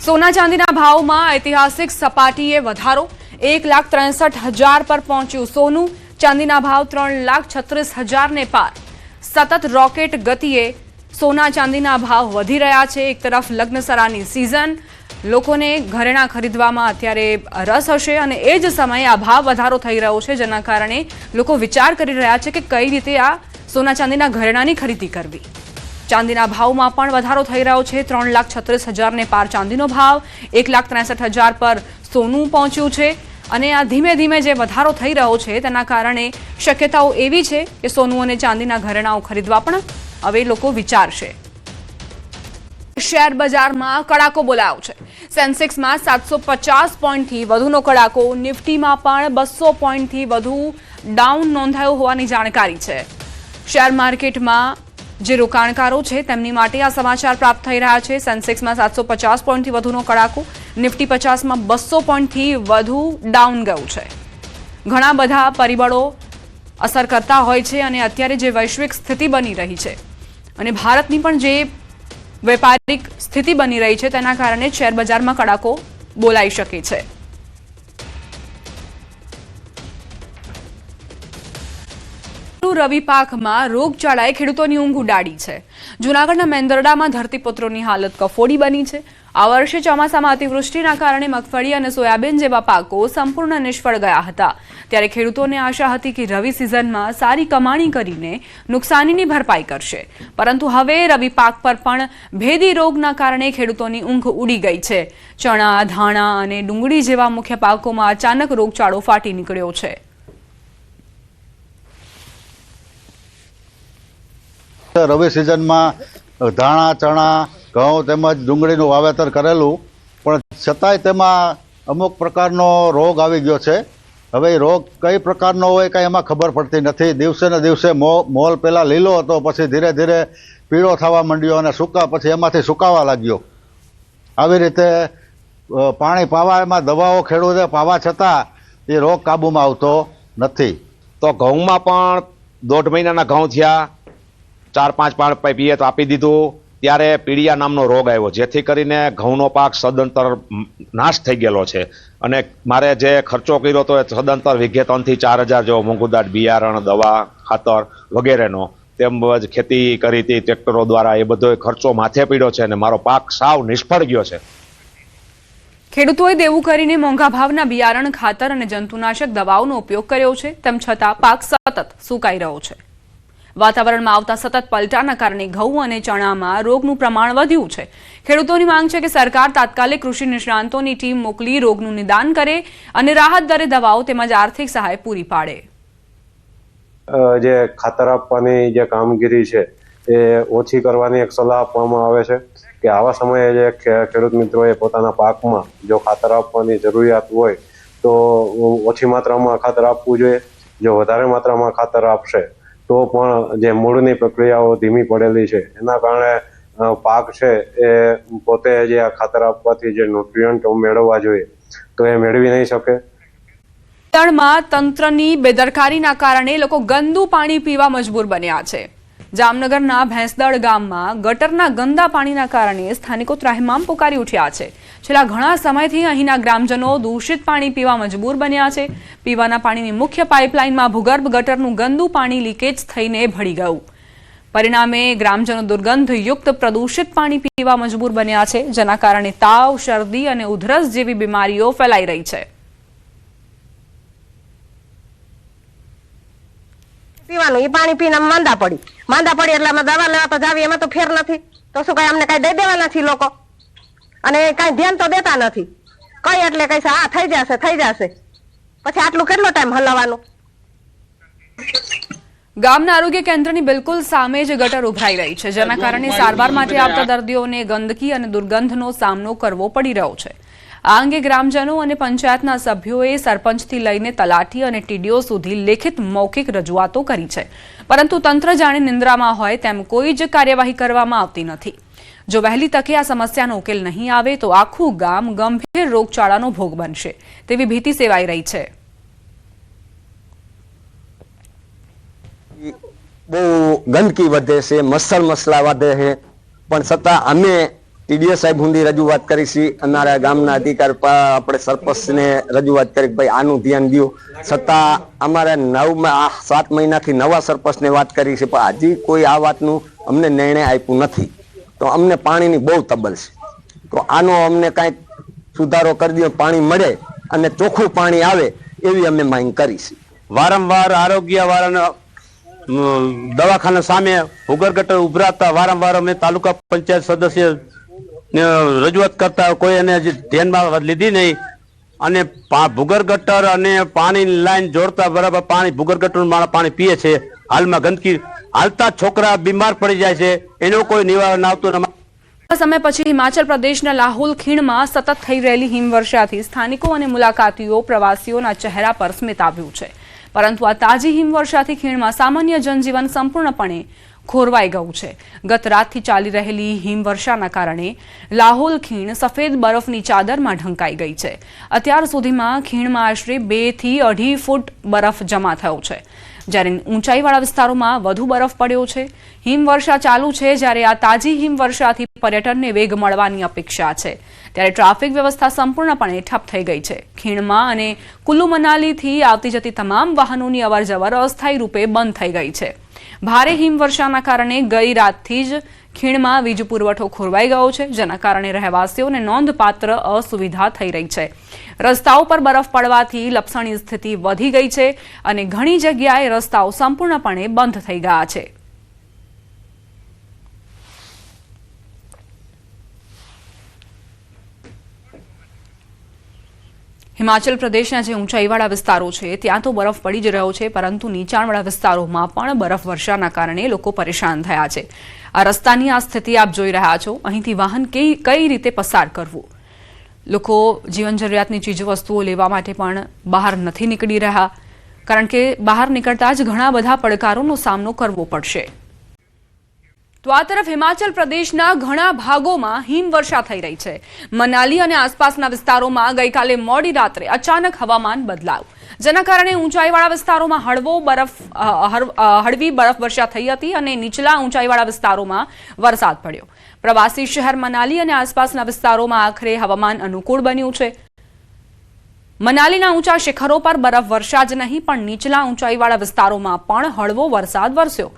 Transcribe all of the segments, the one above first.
સોના ચાંદીના ભાવમાં ઐતિહાસિક સપાટીએ વધારો 1,63,000 પર પહોંચ્યું સોનું. ચાંદીના ભાવ 3,36,000 ને પાર. સતત રોકેટ ગતિએ સોના ચાંદીના ભાવ વધી રહ્યા છે. એક તરફ લગ્નસરાની સિઝન, લોકોને ઘરેણાં ખરીદવામાં અત્યારે રસ હશે અને એ જ સમયે આ ભાવ વધારો થઈ રહ્યો છે, જેના કારણે લોકો વિચાર કરી રહ્યા છે કે કઈ રીતે આ સોના ચાંદીના ઘરેણાંની ખરીદી કરવી. ચાંદીના ભાવમાં પણ વધારો થઈ રહ્યો છે. 3,36,000 ને પાર ચાંદીનો ભાવ, 1,63,000 પર સોનું પહોંચ્યું છે અને આ ધીમે ધીમે જે વધારો થઈ રહ્યો છે તેના કારણે શક્યતાઓ એવી છે કે સોનું અને ચાંદીના ઘરેણાઓ ખરીદવા પણ હવે લોકો વિચારશે. શેર બજારમાં કડાકો બોલાયો છે. સેન્સેક્સમાં 750 પોઈન્ટથી વધુનો કડાકો, નિફ્ટીમાં પણ 200 પોઈન્ટથી વધુ ડાઉન નોંધાયો હોવાની જાણકારી છે. શેર માર્કેટમાં જે રોકાણકારો છે તેમની માટે આ સમાચાર પ્રાપ્ત થઈ રહ્યા છે. સેન્સેક્સમાં 750 પોઈન્ટથી વધુનો કડાકો, નિફ્ટી 50માં 200 પોઈન્ટથી વધુ ડાઉન ગયું છે. ઘણા બધા પરિબળો અસર કરતા હોય છે અને અત્યારે જે વૈશ્વિક સ્થિતિ બની રહી છે અને ભારતની પણ જે વેપારિક સ્થિતિ બની રહી છે તેના કારણે શેર બજારમાં કડાકો બોલાઈ શકે છે. રવિ પાકમાં રોગચાળાએ ખેડૂતોની ઊંઘ ઉડાડી છે. જૂનાગઢના મેંદરડામાં ધરતીપુત્રોની હાલત કફોડી બની છે. આ વર્ષે ચોમાસામાં અતિવૃષ્ટિના કારણે મગફળી અને સોયાબીન જેવા પાકો સંપૂર્ણ નિષ્ફળ ગયા હતા. ત્યારે ખેડૂતોને આશા હતી કે રવિ સિઝનમાં સારી કમાણી કરીને નુકસાનીની ભરપાઈ કરશે, પરંતુ હવે રવિ પાક પર પણ ભેદી રોગના કારણે ખેડૂતોની ઊંઘ ઉડી ગઈ છે. ચણા, ધાણા અને ડુંગળી જેવા મુખ્ય પાકોમાં અચાનક રોગચાળો ફાટી નીકળ્યો છે. રવિ સિઝનમાં ધાણા, ચણા, ઘઉં તેમજ ડુંગળીનું વાવેતર કરેલું, પણ છતાંય તેમાં અમુક પ્રકારનો રોગ આવી ગયો છે. હવે એ રોગ કઈ પ્રકારનો હોય કાંઈ એમાં ખબર પડતી નથી. દિવસે ને દિવસે મોલ પહેલાં લીલો હતો, પછી ધીરે ધીરે પીળો થવા માંડ્યો અને પછી એમાંથી સુકાવા લાગ્યો. આવી રીતે પાણી પાવા, એમાં દવાઓ ખેડૂતે પાવા છતાં એ રોગ કાબૂમાં આવતો નથી. તો ઘઉંમાં પણ 1.5 મહિનાના ઘઉં થયા, 4-5 પાણી પીએ તો આપી દીધું, ત્યારે પીળિયા નામનો રોગ આવ્યો, જેથી કરીને ઘઉંનો પાક સદંતર નાશ થઈ ગયેલો છે. અને મારે જે ખર્ચો કર્યો હતો એ સદંતર વીઘે 3,000 થી 4,000 જેવો મોંઘુદાટ બિયારણ, દવા, ખાતર વગેરેનો, તેમજ ખેતી કરી હતી ટ્રેક્ટરો દ્વારા, એ બધો ખર્ચો માથે પડ્યો છે અને મારો પાક સાવ નિષ્ફળ ગયો છે. ખેડૂતોએ દેવું કરીને મોંઘા ભાવના બિયારણ, ખાતર અને જંતુનાશક દવાઓનો ઉપયોગ કર્યો છે, તેમ છતાં પાક સતત સુકાઈ રહ્યો છે. વાતાવરણમાં આવતા સતત પલટાના કારણે ઘઉં અને ચણામાં રોગનું પ્રમાણ વધ્યું છે. ખેડૂતોની માંગ છે કે સરકાર તાત્કાલિક કૃષિ નિષ્ણાંતોની ટીમ મોકલી રોગનું નિદાન કરે અને રાહત દરે દવાઓ તેમજ આર્થિક સહાય પૂરી પાડે. જે ખાતર આપવાની જે કામગીરી છે એ ઓછી કરવાની એક સલાહ આપવામાં આવે છે કે આવા સમયે જે ખેડૂત મિત્રોએ પોતાના પાકમાં જો ખાતર આપવાની જરૂરિયાત હોય તો ઓછી માત્રામાં ખાતર આપવું જોઈએ. જો વધારે માત્રામાં ખાતર આપશે તો પણ જે મૂળની પ્રક્રિયાઓ ધીમી પડેલી છે એના કારણે પાક છે એ પોતે જે આ ખાતર આપવાથી જે ન્યુટ્રિયન્ટ મેળવવા જોઈએ તો એ મેળવી નહીં શકે. તંત્રની બેદરકારીના કારણે લોકો ગંદુ પાણી પીવા મજબૂર બન્યા છે. જામનગરના ભેંસદળ ગામમાં ગટરના ગંદા પાણીના કારણે સ્થાનિકો ત્રાહિમામ પુકારી ઉઠ્યા છે. છેલ્લા ઘણા સમયથી અહીંના ગ્રામજનો દૂષિત પાણી પીવા મજબૂર બન્યા છે. પીવાના પાણીની મુખ્ય પાઇપલાઇનમાં ભૂગર્ભ ગટરનું ગંદુ પાણી લીકેજ થઈને ભળી ગયું. પરિણામે ગ્રામજનો દુર્ગંધયુક્ત પ્રદૂષિત પાણી પીવા મજબૂર બન્યા છે, જેના કારણે તાવ, શરદી અને ઉધરસ જેવી બીમારીઓ ફેલાઈ રહી છે. પીવાનું એ પાણી પીને માંદા પડી એટલે અમે દવા લેવા તો જાવી, એમાં તો ફેર નથી. તો શું કઈ અમને કઈ દઈ દેવા નથી લોકો, અને કઈ ધ્યાન તો દેતા નથી. કઈ એટલે કઈ હા થઈ જશે, પછી આટલું કેટલો ટાઈમ હલાવવાનું. ગામના આરોગ્ય કેન્દ્રની બિલકુલ સામે જ ગટર ઉભરાઈ રહી છે, જેના કારણે સારવાર માટે આવતા દર્દીઓને ગંદકી અને દુર્ગંધનો સામનો કરવો પડી રહ્યો છે. આ અંગે ગ્રામજનો અને પંચાયતના સભ્યોએ સરપંચથી લઈને તલાટી અને ટીડીઓ સુધી લેખિત મૌખિક રજૂઆતો કરી છે, પરંતુ તંત્ર જાણે નિંદ્રામાં હોય તેમ કોઈ જ કાર્યવાહી કરવામાં આવતી નથી. જો વહેલી તકે આ સમસ્યાનો ઉકેલ નહીં આવે તો આખું ગામ ગંભીર રોગચાળાનો ભોગ બનશે તેવી ભીતિ સેવાઈ રહી છે. બહુ ગંદકી વધે છે, મચ્છર મસલા વધે છે, પણ છતાં અમે ટીડીએસ સાહેબ સુધી રજૂઆત કરી છે, અમારા ગામના અધિકાર આપણે સરપંચને રજૂઆત કરી ભાઈ આનું ધ્યાન દો, છતાં અમારે 7 મહિનાથી નવા સરપંચને વાત કરી છે પણ હજી કોઈ આ વાતનું અમને નિર્ણય આપ્યું નથી. તો અમને પાણીની બહુ તબલ છે, તો આનો અમને કાંઈક સુધારો કરી દો, પાણી મળે અને ચોખ્ખું પાણી આવે એવી અમે માંગ કરી છે. વારંવાર આરોગ્ય વાળાના દવાખાના સામે ભૂગર્ભ ગટર ઉભરાતા વારંવાર અમે તાલુકા પંચાયત સદસ્ય રજૂઆત કરતા, કોઈ એને ધ્યાનમાં લીધી નહીં. અને ભૂગર્ભ ગટર અને પાણીની લાઈન જોડતા બરાબર પાણી ભૂગર્ભ ગટરનું પાણી પીએ છે. હાલમાં ગંદકી હાલતા છોકરા બીમાર પડી જાય છે, એનું કોઈ નિવારણ આવતું નથી. સમય પછી હિમાચલ પ્રદેશના લાહોલ ખીણમાં સતત થઈ રહેલી હિમવર્ષાથી સ્થાનિકો અને મુલાકાતીઓ પ્રવાસીઓના ચહેરા પર સ્મિત આવ્યું છે. પરંતુ આ તાજી હિમવર્ષાથી ખીણમાં સામાન્ય જનજીવન સંપૂર્ણપણે ખોરવાઈ ગયું છે. ગત રાતથી ચાલી રહેલી હિમવર્ષાના કારણે લાહોલ ખીણ સફેદ બરફની ચાદરમાં ઢંકાઈ ગઈ છે. અત્યાર સુધીમાં ખીણમાં આશરે 2 થી 2.5 ફૂટ બરફ જમા થયો છે, જ્યારે ઊંચાઈવાળા વિસ્તારોમાં વધુ બરફ પડ્યો છે. હિમવર્ષા ચાલુ છે, જ્યારે આ તાજી હિમવર્ષાથી પર્યટનને વેગ મળવાની અપેક્ષા છે, ત્યારે ટ્રાફિક વ્યવસ્થા સંપૂર્ણપણે ઠપ થઈ ગઈ છે. ખીણમાં અને કુલ્લુ મનાલીથી આવતી જતી તમામ વાહનોની અવરજવર અસ્થાયી રૂપે બંધ થઈ ગઈ છે. ભારે હિમવર્ષાના કારણે ગઈ રાતથી જ ખીણમાં વીજ પુરવઠો ખોરવાઈ ગયો છે, જેના કારણે રહેવાસીઓને નોંધપાત્ર અસુવિધા થઈ રહી છે. રસ્તાઓ પર બરફ પડવાથી લપસણી સ્થિતિ વધી ગઈ છે અને ઘણી જગ્યાએ રસ્તાઓ સંપૂર્ણપણે બંધ થઈ ગયા છે. હિમાચલ પ્રદેશના જે ઊંચાઈવાળા વિસ્તારો છે ત્યાં તો બરફ પડી જ રહ્યો છે, પરંતુ નીચાણવાળા વિસ્તારોમાં પણ બરફ વર્ષાના કારણે લોકો પરેશાન થયા છે. આ રસ્તાની આ સ્થિતિ આપ જોઈ રહ્યા છો. અહીંથી વાહન કઈ રીતે પસાર કરવું, લોકો જીવન જરૂરિયાતની ચીજવસ્તુઓ લેવા માટે પણ બહાર નથી નીકળી રહ્યા, કારણ કે બહાર નીકળતા જ ઘણા બધા પડકારોનો સામનો કરવો પડશે. તો આ તરફ હિમાચલ પ્રદેશના ઘણા ભાગોમાં હિમવર્ષા થઈ રહી છે. મનાલી અને આસપાસના વિસ્તારોમાં ગઈકાલે મોડી રાત્રે અચાનક હવામાન બદલાયું, જેના કારણે ઊંચાઈવાળા વિસ્તારોમાં હળવી બરફવર્ષા થઈ હતી અને નીચલા ઊંચાઈવાળા વિસ્તારોમાં વરસાદ પડ્યો. પ્રવાસી શહેર મનાલી અને આસપાસના વિસ્તારોમાં આખરે હવામાન અનુકૂળ બન્યું છે. મનાલીના ઊંચા શિખરો પર બરફવર્ષા જ નહીં પણ નીચલા ઊંચાઈવાળા વિસ્તારોમાં પણ હળવો વરસાદ વરસ્યો.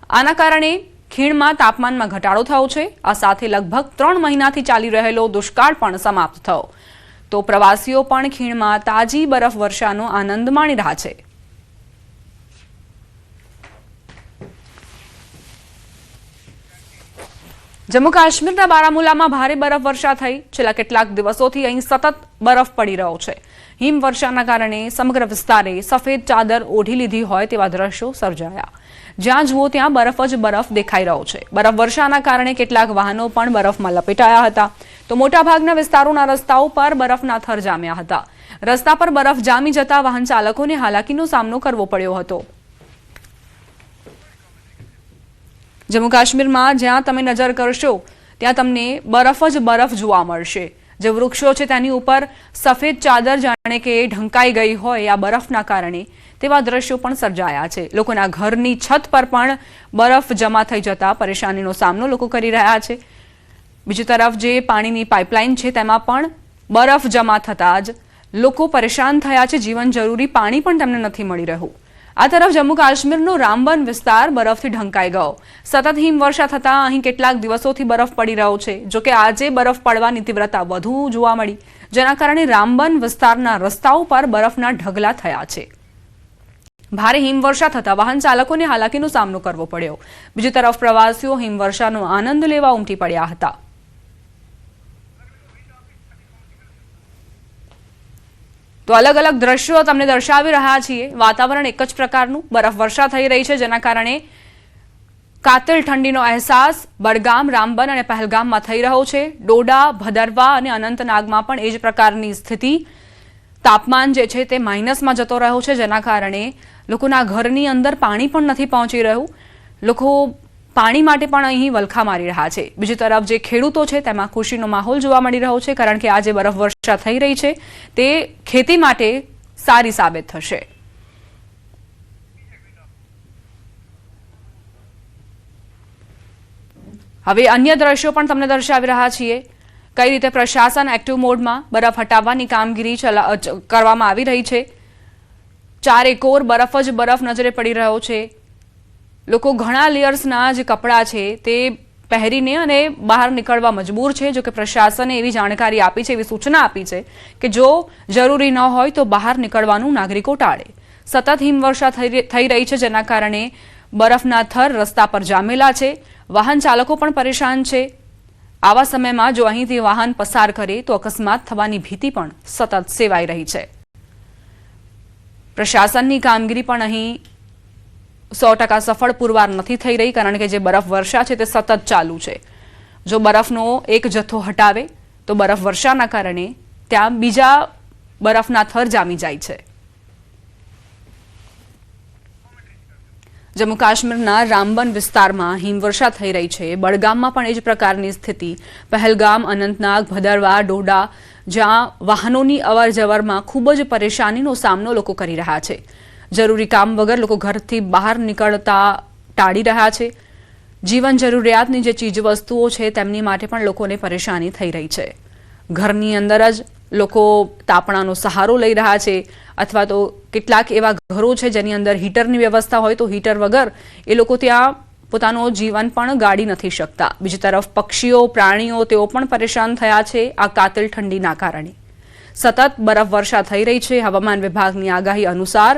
આના કારણે ખીણમાં તાપમાનમાં ઘટાડો થયો છે. આ સાથે લગભગ 3 મહિનાથી ચાલી રહેલો દુષ્કાળ પણ સમાપ્ત થયો. તો પ્રવાસીઓ પણ ખીણમાં તાજી બરફવર્ષાનો આનંદ માણી રહ્યા છે. જમ્મુ કાશ્મીરના બારામુલામાં ભારે બરફવર્ષા થઈ. છેલ્લા કેટલાક દિવસોથી અહીં સતત બરફ પડી રહ્યો છે. હિમવર્ષાના કારણે સમગ્ર વિસ્તારે સફેદ ચાદર ઓઢી લીધી હોય તેવા દ્રશ્યો સર્જાયા. જ્યાં જુઓ ત્યાં બરફ જ બરફ દેખાઈ રહ્યો છે. બરફવર્ષાના કારણે કેટલાક વાહનો પણ બરફમાં લપેટાયા હતા, તો મોટાભાગના વિસ્તારોના રસ્તાઓ પર બરફના થર જામ્યા હતા. રસ્તા પર બરફ જામી જતા વાહન ચાલકોને હાલાકીનો સામનો કરવો પડ્યો હતો. જમ્મુ કાશ્મીરમાં જ્યાં તમે નજર કરશો ત્યાં તમને બરફ જ બરફ જોવા મળશે. જે વૃક્ષો છે તેની ઉપર સફેદ ચાદર જાણે કે ઢંકાઈ ગઈ હોય આ બરફના કારણે તેવા દ્રશ્યો પણ સર્જાયા છે. લોકોના ઘરની છત પર પણ બરફ જમા થઈ જતા પરેશાનીનો સામનો લોકો કરી રહ્યા છે. બીજી તરફ જે પાણીની પાઇપલાઇન છે તેમાં પણ બરફ જમા થતા જ લોકો પરેશાન થયા છે. જીવન જરૂરી પાણી પણ તેમને નથી મળી રહ્યું. આ તરફ જમ્મુ કાશ્મીરનો રામબન વિસ્તાર બરફથી ઢંકાઈ ગયો. સતત હિમવર્ષા થતા અહીં કેટલાક દિવસોથી બરફ પડી રહ્યો છે. જોકે આજે બરફ પડવાની તીવ્રતા વધુ જોવા મળી, જેના કારણે રામબન વિસ્તારના રસ્તાઓ પર બરફના ઢગલા થયા છે. ભારે હિમવર્ષા થતા વાહન ચાલકોને હાલાકીનો સામનો કરવો પડ્યો. બીજી તરફ પ્રવાસીઓ હિમવર્ષાનો આનંદ લેવા ઉમટી પડ્યા હતા. તો અલગ અલગ દ્રશ્યો તમને દર્શાવી રહ્યા છીએ. વાતાવરણ એક જ પ્રકારનું, બરફવર્ષા થઈ રહી છે, જેના કારણે કાતિલ ઠંડીનો અહેસાસ બડગામ, રામબન અને પહેલગામમાં થઈ રહ્યો છે. ડોડા, ભદરવા અને અનંતનાગમાં પણ એ જ પ્રકારની સ્થિતિ. તાપમાન જે છે તે માઇનસમાં જતો રહ્યો છે, જેના કારણે લોકોના ઘરની અંદર પાણી પણ નથી પહોંચી રહ્યું. લોકો પાણી માટે પણ અહીં વલખા મારી રહ્યા છે. બીજી તરફ જે ખેડૂતો છે તેમાં ખુશીનો માહોલ જોવા મળી રહ્યો છે, કારણ કે આજે બરફવર્ષા થઈ રહી છે તે ખેતી માટે સારી સાબિત થશે. હવે અન્ય દ્રશ્યો પણ તમને દર્શાવી રહ્યા છીએ કઈ રીતે પ્રશાસન એક્ટિવ મોડમાં બરફ હટાવવાની કામગીરી કરવામાં આવી રહી છે. ચારેકોર બરફ જ બરફ નજરે પડી રહ્યો છે. લોકો ઘણા લેયર્સના જે કપડાં છે તે પહેરીને અને બહાર નીકળવા મજબૂર છે. જો કે પ્રશાસને એવી જાણકારી આપી છે, એવી સૂચના આપી છે કે જો જરૂરી ન હોય તો બહાર નીકળવાનું નાગરિકો ટાળે. સતત હિમવર્ષા થઈ રહી છે, જેના કારણે બરફના થર રસ્તા પર જામેલા છે. વાહન ચાલકો પણ પરેશાન છે. આવા સમયમાં જો અહીંથી વાહન પસાર કરે તો અકસ્માત થવાની ભીતિ પણ સતત સેવાઈ રહી છે. પ્રશાસનની કામગીરી પણ અહીં 100% સફળ પુરવાર નથી થઈ રહી, કારણ કે જે બરફ વર્ષા છે તે સતત ચાલુ છે. જો બરફનો એક જથ્થો હટાવે તો બરફ વર્ષાના કારણે ત્યાં બીજા બરફના થર જામી જાય છે. જમ્મુ કાશ્મીરના રામબન વિસ્તારમાં હિમવર્ષા થઈ રહી છે. બડગામમાં પણ એ જ પ્રકારની સ્થિતિ. પહેલગામ, અનંતનાગ, ભદરવા, ડોડા, જ્યાં વાહનોની અવરજવરમાં ખૂબ જ પરેશાનીનો સામનો લોકો કરી રહ્યા છે. જરૂરી કામ વગર લોકો ઘરથી બહાર નીકળતા ટાળી રહ્યા છે. જીવન જરૂરિયાતની જે ચીજવસ્તુઓ છે તેમની માટે પણ લોકોને પરેશાની થઈ રહી છે. ઘરની અંદર જ લોકો તાપણાનો સહારો લઈ રહ્યા છે, અથવા તો કેટલાક એવા ઘરો છે જેની અંદર હીટરની વ્યવસ્થા હોય તો હીટર વગર એ લોકો ત્યાં પોતાનું જીવન પણ ગાળી નથી શકતા. બીજી તરફ પક્ષીઓ, પ્રાણીઓ તેઓ પણ પરેશાન થયા છે આ કાતિલ ઠંડીના કારણે. સતત બરફ વર્ષા થઈ રહી છે. હવામાન વિભાગની આગાહી અનુસાર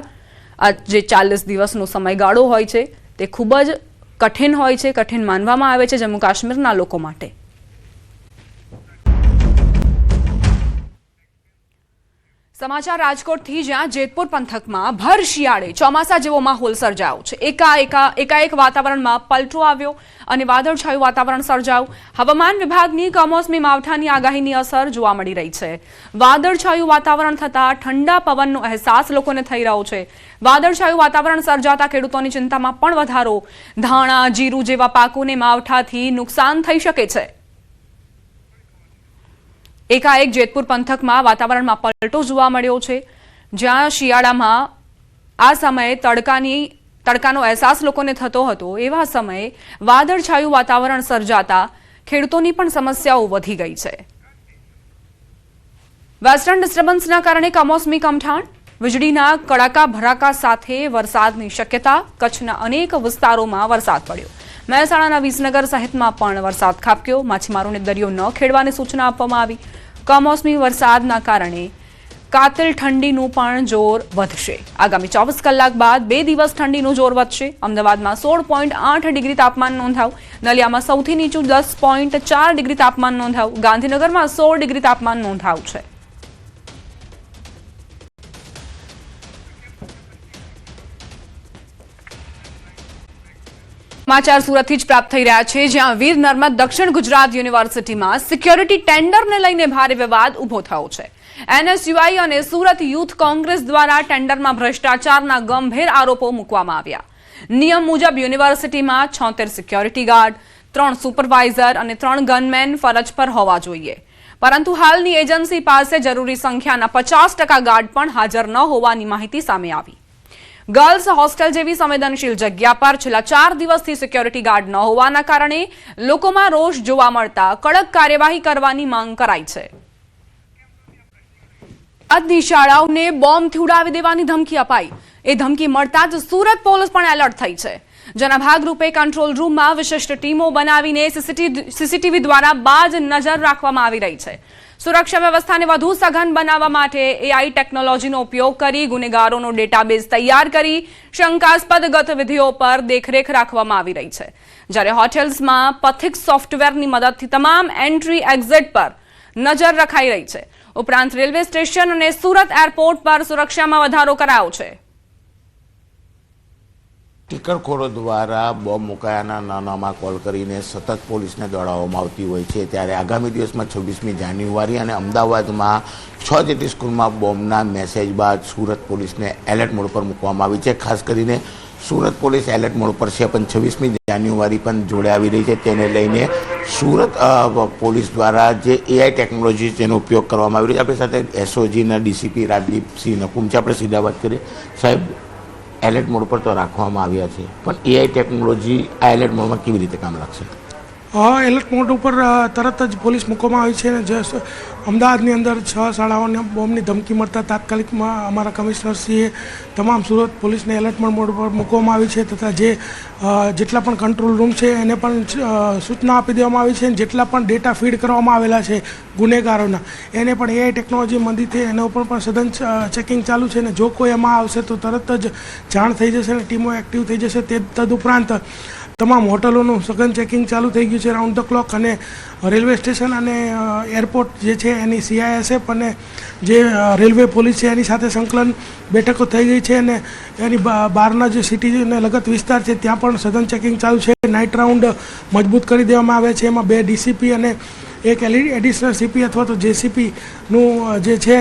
આ જે 40 દિવસનો સમયગાળો હોય છે તે ખૂબ જ કઠિન હોય છે, કઠિન માનવામાં આવે છે જમ્મુ કાશ્મીરના લોકો માટે. સમાચાર રાજકોટથી, જ્યાં જેતપુર પંથકમાં ભર શિયાળે ચોમાસા જેવો માહોલ સર્જાયો છે. એકાએક વાતાવરણમાં પલટો આવ્યો અને વાદળછાયું વાતાવરણ સર્જાયું. હવામાન વિભાગની કમોસમી માવઠાની આગાહીની અસર જોવા મળી રહી છે. વાદળછાયું વાતાવરણ થતાં ઠંડા પવનનો અહેસાસ લોકોને થઈ રહ્યો છે. વાદળછાયું વાતાવરણ સર્જાતા ખેડૂતોની ચિંતામાં પણ વધારો. ધાણા, જીરું જેવા પાકોને માવઠાથી નુકસાન થઈ શકે છે. એકાએક જેતપુર પંથકમાં વાતાવરણમાં પલટો જોવા મળ્યો છે, જ્યાં શિયાળામાં આ સમયે તડકાનો અહેસાસ લોકોને થતો હતો, એવા સમયે વાદળછાયું વાતાવરણ સર્જાતા ખેડૂતોની પણ સમસ્યાઓ વધી ગઈ છે. વેસ્ટર્ન ડિસ્ટર્બન્સના કારણે કમોસમી કમઠાણ, વીજળીના કડાકા ભડાકા સાથે વરસાદની શક્યતા. કચ્છના અનેક વિસ્તારોમાં વરસાદ પડ્યો. મહેસાણાના વિસનગર સહિતમાં પણ વરસાદ ખાબક્યો. માછીમારોને દરિયો ન ખેડવાની સૂચના આપવામાં આવી. કમોસમી વરસાદના કારણે કાતિલ ઠંડીનું પણ જોર વધશે. આગામી 24 કલાક બાદ 2 દિવસ ઠંડીનું જોર વધશે. અમદાવાદમાં 16.8 ડિગ્રી તાપમાન નોંધાયું. નલિયામાં સૌથી નીચું 10.4 ડિગ્રી તાપમાન નોંધાયું. ગાંધીનગરમાં 16 ડિગ્રી તાપમાન નોંધાયું છે. સમાચાર સુરતથી જ પ્રાપ્ત થઈ રહ્યા છે, જ્યાં વીર નર્મદ દક્ષિણ ગુજરાત યુનિવર્સિટીમાં સિક્યોરિટી ટેન્ડરને લઈને ભારે વિવાદ ઉભો થયો છે. એનએસયુઆઈ અને સુરત યુથ કોંગ્રેસ દ્વારા ટેન્ડરમાં ભ્રષ્ટાચારના ગંભીર આરોપો મૂકવામાં આવ્યા. નિયમ મુજબ યુનિવર્સિટીમાં 76 સિક્યોરિટી ગાર્ડ, 3 સુપરવાઇઝર અને 3 ગનમેન ફરજ પર હોવા જોઈએ, પરંતુ હાલની એજન્સી પાસે જરૂરી સંખ્યાના 50% ગાર્ડ પણ હાજર ન હોવાની માહિતી સામે આવી. ગર્લ્સ હોસ્ટેલ જેવી સંવેદનશીલ જગ્યા પર છેલ્લા 4 દિવસથી સિક્યોરિટી ગાર્ડ ન હોવાના કારણે લોકોમાં રોષ જોવા મળતા કડક કાર્યવાહી કરવાની માંગ કરાઈ છે. આજની શાળાઓને બોમ્બથી ઉડાવી દેવાની ધમકી અપાઈ. એ ધમકી મળતા જ સુરત પોલીસ પણ એલર્ટ થઈ છે, જેના ભાગરૂપે કંટ્રોલ રૂમમાં વિશિષ્ટ ટીમો બનાવીને સીસીટીવી દ્વારા બાજ નજર રાખવામાં આવી રહી છે. સુરક્ષા વ્યવસ્થાને વધુ સઘન બનાવવા માટે એઆઈ ટેકનોલોજીનો ઉપયોગ કરી ગુનેગારોનો ડેટાબેઝ તૈયાર કરી શંકાસ્પદ ગતિવિધિઓ પર દેખરેખ રાખવામાં આવી રહી છે. જ્યારે હોટેલ્સમાં પથિક સોફ્ટવેરની મદદથી તમામ એન્ટ્રી એક્ઝિટ પર નજર રખાઈ રહી છે. ઉપરાંત રેલવે સ્ટેશન અને સુરત એરપોર્ટ પર સુરક્ષામાં વધારો કરાયો છે. ટીકરખોરો દ્વારા બોમ્બ મુકાયાના નાનામાં કોલ કરીને સતત પોલીસને દોડાવવામાં આવતી હોય છે. ત્યારે આગામી દિવસમાં 26મી જાન્યુઆરી અને અમદાવાદમાં 6 જેટલી સ્કૂલમાં બોમ્બના મેસેજ બાદ સુરત પોલીસને એલર્ટ મોડ પર મૂકવામાં આવી છે. ખાસ કરીને સુરત પોલીસ એલર્ટ મોડ પર છે, પણ 26મી જાન્યુઆરી પણ જોડે આવી રહી છે. તેને લઈને સુરત પોલીસ દ્વારા જે એઆઈ ટેકનોલોજી જેનો ઉપયોગ કરવામાં આવી રહ્યો છે. આપણી સાથે એસઓજીના ડીસીપી રાજદીપસિંહ નકુમ છે. આપણે સીધા વાત કરીએ. સાહેબ, એલર્ટ મોડ પર તો રાખવામાં આવ્યા છે, પણ એઆઈ ટેકનોલોજી આ એલર્ટ મોડમાં કેવી રીતે કામ લાગશે? એલર્ટ મોડ ઉપર તરત જ પોલીસ મૂકવામાં આવી છે અને જે અમદાવાદની અંદર 6 શાળાઓને બોમ્બની ધમકી મળતા તાત્કાલિકમાં અમારા કમિશનરશ્રીએ તમામ સુરત પોલીસને એલર્ટ મોડ ઉપર મૂકવામાં આવી છે તથા જેટલા પણ કંટ્રોલ રૂમ છે એને પણ સૂચના આપી દેવામાં આવી છે અને જેટલા પણ ડેટા ફીડ કરવામાં આવેલા છે ગુનેગારોના એને પણ AI ટેકનોલોજી મદદથી એના ઉપર પણ સઘન ચેકિંગ ચાલુ છે અને જો કોઈ એમાં આવશે તો તરત જ જાણ થઈ જશે અને ટીમો એક્ટિવ થઈ જશે. તદુપરાંત તમામ હોટલોનું સઘન ચેકિંગ ચાલુ થઈ ગયું છે રાઉન્ડ ધ ક્લોક અને રેલવે સ્ટેશન અને એરપોર્ટ જે છે એની CISF અને જે રેલવે પોલીસ છે એની સાથે સંકલન બેઠકો થઈ ગઈ છે અને એની બહારના જે સિટીને લગત વિસ્તાર છે ત્યાં પણ સઘન ચેકિંગ ચાલુ છે. નાઇટ રાઉન્ડ મજબૂત કરી દેવામાં આવે છે. એમાં 2 DCP અને એક એડિશનલ CP અથવા તો JCPનું જે છે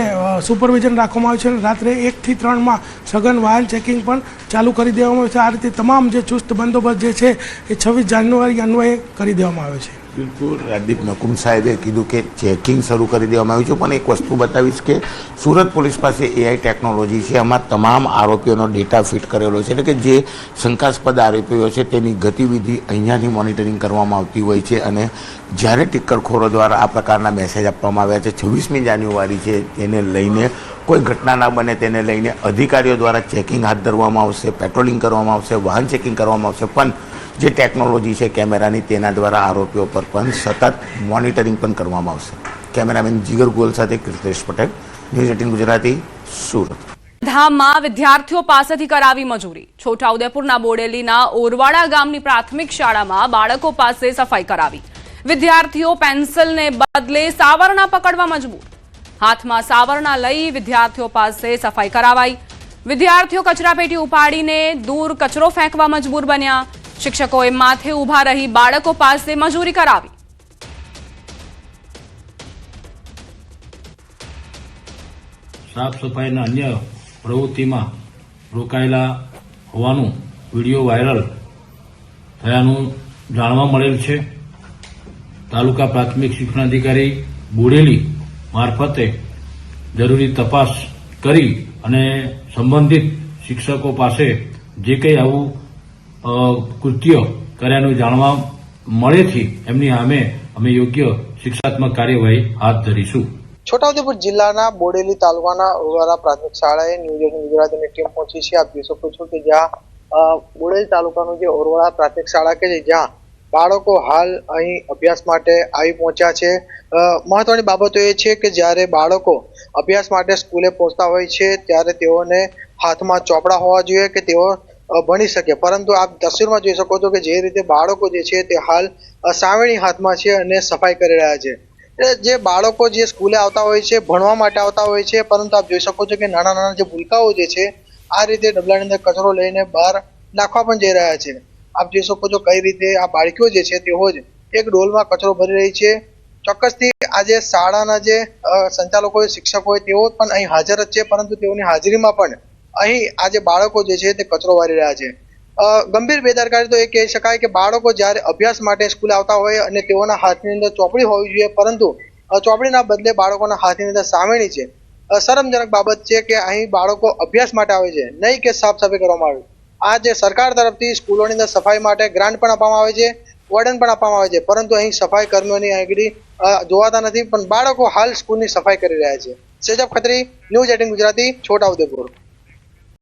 સુપરવિઝન રાખવામાં આવ્યું છે અને રાત્રે 1 થી 3માં સઘન વાહન ચેકિંગ પણ ચાલુ કરી દેવામાં આવ્યું છે. આ રીતે તમામ જે ચુસ્ત બંદોબસ્ત જે છે એ 26 જાન્યુઆરી અન્વયે કરી દેવામાં આવે છે. બિલકુલ રાજદીપ નકુમ સાહેબે કીધું કે ચેકિંગ શરૂ કરી દેવામાં આવ્યું છે, પણ એક વસ્તુ બતાવીશ કે સુરત પોલીસ પાસે AI ટેકનોલોજી છે. આમાં તમામ આરોપીઓનો ડેટા ફિટ કરેલો છે, એટલે કે જે શંકાસ્પદ આરોપીઓ છે તેની ગતિવિધિ અહીંયાથી મોનિટરિંગ કરવામાં આવતી હોય છે અને જ્યારે ટિક્કરખોરો દ્વારા આ પ્રકારના મેસેજ આપવામાં આવ્યા છે 26મી જાન્યુઆરી છે તેને લઈને કોઈ ઘટના ના બને તેને લઈને અધિકારીઓ દ્વારા ચેકિંગ હાથ ધરવામાં આવશે, પેટ્રોલિંગ કરવામાં આવશે, વાહન ચેકિંગ કરવામાં આવશે, પણ જે ટેકનોલોજી છે કેમેરાની તેના દ્વારા આરોપીઓ પર પણ સતત મોનિટરિંગ પણ કરવામાં આવશે. કેમેરામેન જીગર ગોલ સાથે કૃષ્ણેશ પટેલ, ન્યૂઝ 18 ગુજરાતી, સુરત. ધામમાં વિદ્યાર્થીઓ પાસેથી કરાવી મજૂરી. છોટાઉદેપુરના બોડેલીના ઓરવાડા ગામની પ્રાથમિક શાળામાં બાળકો પાસે સફાઈ કરાવી. વિદ્યાર્થીઓ પેન્સિલને બદલે સાવરણા પકડવા મજબૂર. હાથમાં સાવરણા લઈ વિદ્યાર્થીઓ પાસે સફાઈ કરાવાઈ. વિદ્યાર્થીઓ કચરાપેટી ઉપાડીને દૂર કચરો ફેંકવા મજબૂર બન્યા. શિક્ષકોએ માથે ઊભા રહી બાળકો પાસે મજૂરી કરાવી. સાફ સફાઈના અન્ય પ્રવૃત્તિમાં રોકાયેલા હોવાનું વિડીયો વાયરલ થયાનું જાણવા મળેલ છે. તાલુકા પ્રાથમિક શિક્ષણાધિકારી બોડેલી મારફતે જરૂરી તપાસ કરી અને સંબંધિત શિક્ષકો પાસે જે કંઈ આવું કૃત્ય કર્યાનું જાણવા મળેથી એમની સામે અમે યોગ્ય શિક્ષાત્મક કાર્યવાહી હાથ ધરીશું. છોટાઉદેપુર જિલ્લાના બોડેલી તાલુકાના ઓરવાડા પ્રાથમિક શાળાએ ન્યૂઝ 18 ગુજરાતીની ટીમ પહોંચી છે. આપ જોઈ શકો છો કે જ્યાં બોડેલી તાલુકાનું જે ઓરવાડા પ્રાથમિક શાળા કે જ્યાં બાળકો હાલ અહીં અભ્યાસ માટે આવી પહોંચ્યા છે. મહત્વની બાબતો એ છે કે જ્યારે બાળકો અભ્યાસ માટે સ્કૂલે પહોંચતા હોય છે ત્યારે તેઓને હાથમાં ચોપડા હોવા જોઈએ કે તેઓ ભણી શકે, પરંતુ આપ તસવીરમાં જોઈ શકો છો કે જે રીતે બાળકો જે છે તે હાલ સાવેણી હાથમાં છે અને સફાઈ કરી રહ્યા છે. જે બાળકો જે સ્કૂલે આવતા હોય છે ભણવા માટે આવતા હોય છે, પરંતુ આપ જોઈ શકો છો કે નાના નાના જે ભૂલકાઓ જે છે આ રીતે ડબલાની અંદર કચરો લઈને બહાર નાખવા પણ જઈ રહ્યા છે. આપ જોઈ શકો છો કઈ રીતે આ બાળકીઓ જે છે તેઓ જ એક ડોલમાં કચરો ભરી રહી છે. ચોક્કસથી આજે શાળાના જે સંચાલકો શિક્ષકો તેઓ પણ અહીં હાજર જ છે, પરંતુ તેઓની હાજરીમાં પણ અહીં આજે બાળકો જે છે તે કચરો વારી રહ્યા છે. ગંભીર બેદરકારી તો એ કહી શકાય કે બાળકો જ્યારે અભ્યાસ માટે સ્કૂલે આવતા હોય અને તેઓના હાથની અંદર ચોપડી હોવી જોઈએ, પરંતુ ચોપડીના બદલે બાળકોના હાથની અંદર સાવેણી છે. શરમજનક બાબત છે કે અહીં બાળકો અભ્યાસ માટે આવે છે, નહીં કે સાફ સફાઈ કરવામાં આવે. આ જે સરકાર તરફથી સ્કૂલોની અંદર સફાઈ માટે ગ્રાન્ટ પણ આપવામાં આવે છે, વોર્ડન પણ આપવામાં આવે છે, પરંતુ અહીં સફાઈ કર્મીઓની આગળ જોવાતા નથી, પણ બાળકો હાલ સ્કૂલની સફાઈ કરી રહ્યા છે. સેજબ ખત્રી, ન્યૂઝ 18 ગુજરાતી, છોટાઉદેપુર.